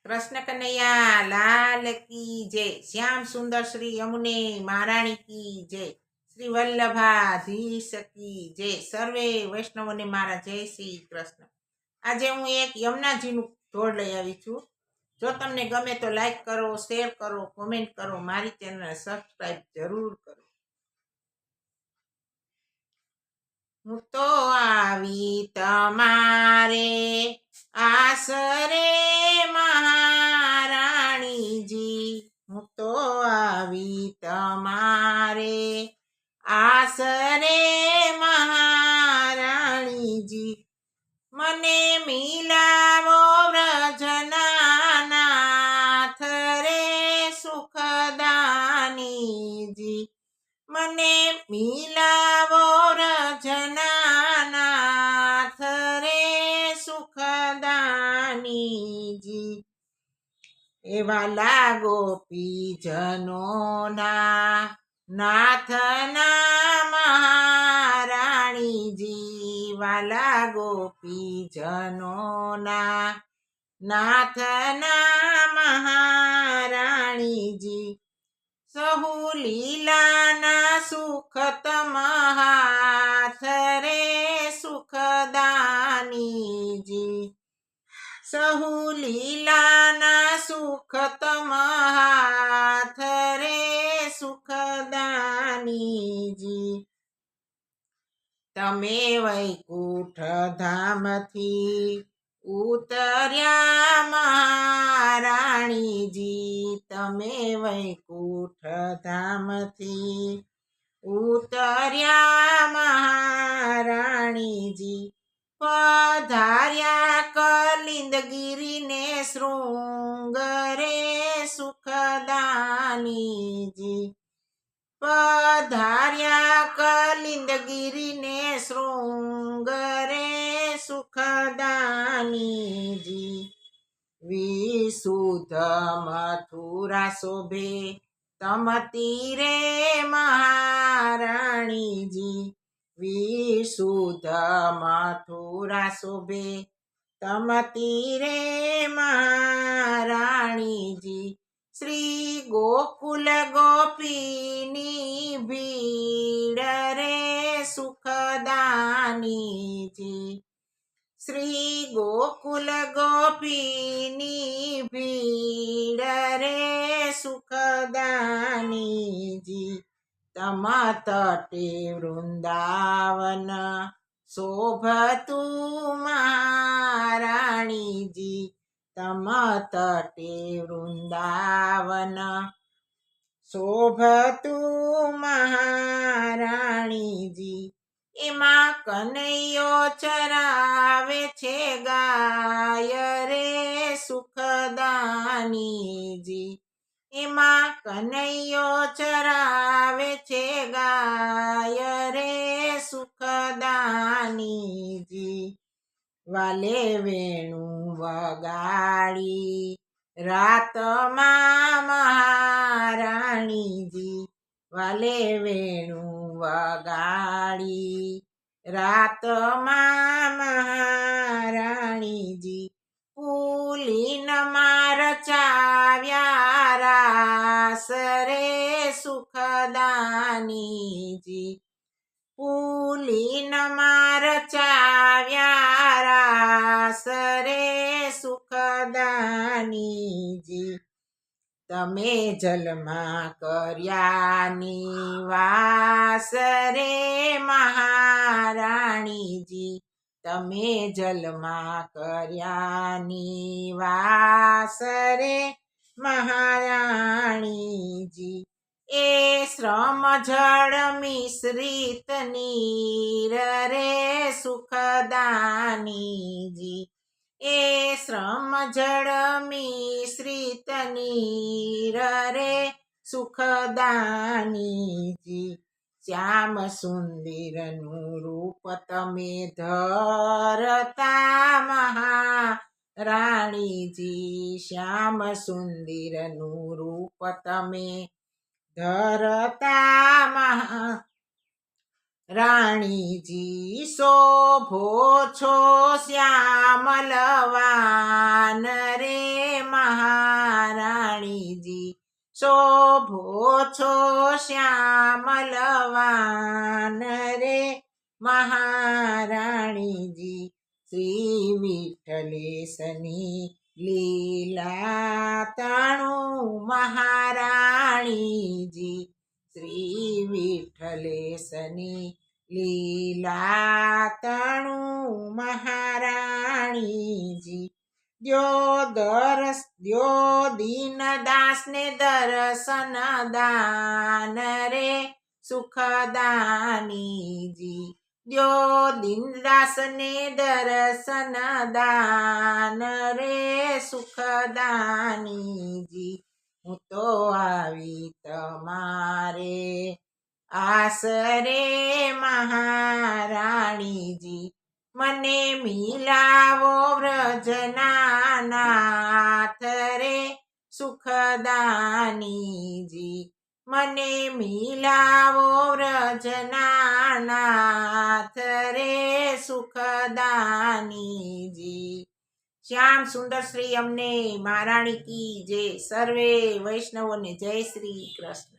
कृष्ण कन्हैया लाल की जय। श्याम सुंदर श्री यमुने महाराणी की जय। श्री वल्लभाधीश की जय। सर्वे वैष्णव ने मारा जय श्री कृष्ण। आज हूँ एक यमुनाजीનું ઢોળ લઈ આવી છું। જો તમને ગમે તો લાઈક કરો, શેર કરો, કોમેન્ટ કરો, મારી ચેનલને સબસ્ક્રાઇબ જરૂર કરો। હું તો આવી તમારે આસરે મહારાણીજી, હું તો આવી તમારે આસરે મહારાણીજી, મને મિલાવો વ્રજનાનાથ રે સુખદાનીજી, મને મિલાવો વ્રજનાનાથ રે સુખદાનીજી। એવા લાગો પીજનોના નાથના મહારાણીજી, વાલા ગોપીજનોના નાથના મહારાણીજી, સહુ લીલાના સુખ તમાહાથ રે સુખદાનીજી, સહુ લીલાના સુખ તમાહાથ રે સુખદાનીજી। તમે વૈકુંઠ ધામથી ઉતર્યા મહારાણીજી, તમે વૈકુંઠ ધામથી ઉતર્યા મહારાણીજી, પધાર્યા કલિંદગીરીને શૃંગ રે સુખદાનીજી, પધાર્યા કલિંદગીરીને શૃંગ રે સુખદાનીજી, વિશુદ્ધ મથુરા શોભે તમ તીરે મહારાણીજી, વિશુદ્ધ મથુરા શોભે તમ તીરે મહારાણીજી, શ્રી ગોકુલ ગોપીની ભીડ રે સુખદાનીજી, શ્રી ગોકુલ ગોપીની ભીડ રે સુખદાનીજી, તમ તટે વૃંદાવન શોભતું મહારાણીજી, તમ તટે વૃંદાવન શોભતું મહારાણીજી, એમાં કનૈયો ચરાવે છે ગાય રે સુખદાનીજી, એમાં કનૈયો ચરાવે છે ગાય રે સુખદાનીજી, વાલે વેણુ વગાડી રાતમાં મહારાણીજી, વાલે વેણુ વગાડી રાતમાં મહારાણીજી, પુલીન માર ચાવ્યા રાસ રે સુખદાનીજી, પુલીન માર ચાવ્યા રાસ રે સુખદાનીજી, તમે જલમાં કર્યા નિવાસ રે મહારાણીજી, તમે જલમાં કર્યા નિવાસ રે મહારાણીજી, એ શ્રમ જળ મિશ્રિત નીર રે સુખદાનીજી, એ શ્રમ જળ મિશ્રિત નીર રે સુખદાનીજી, શ્યામ સુંદરનું રૂપ તમે ધરતા મહારાણીજી, શ્યામ સુંદરનું રૂપ તમે ધરતા રાણીજી શોભો છો શ્યામલવાન રે મહા જી શોભો છો શ્યામલવાન રે મહારાણીજી શ્રી વિઠ્ઠલેશની લીલા તણું મહારાણીજી શ્રી વિઠ્ઠલેશની લીલા તણું મહારાણીજી દ્યો દીનદાસને દર્શન દાન રે સુખદાનીજી દ્યો દીનદાસને દર્શન દાન રે સુખદાનીજી હું તો આવી તમારે આસરે મહારાણીજી મને મિલાવો વ્રજના નાથ રે સુખદાનીજી મને મિલાવો વ્રજના નાથ રે સુખદાનીજી શ્યામ સુંદર શ્રી અમને મહારાણી કી જય સર્વે વૈષ્ણવોને જય શ્રી કૃષ્ણ।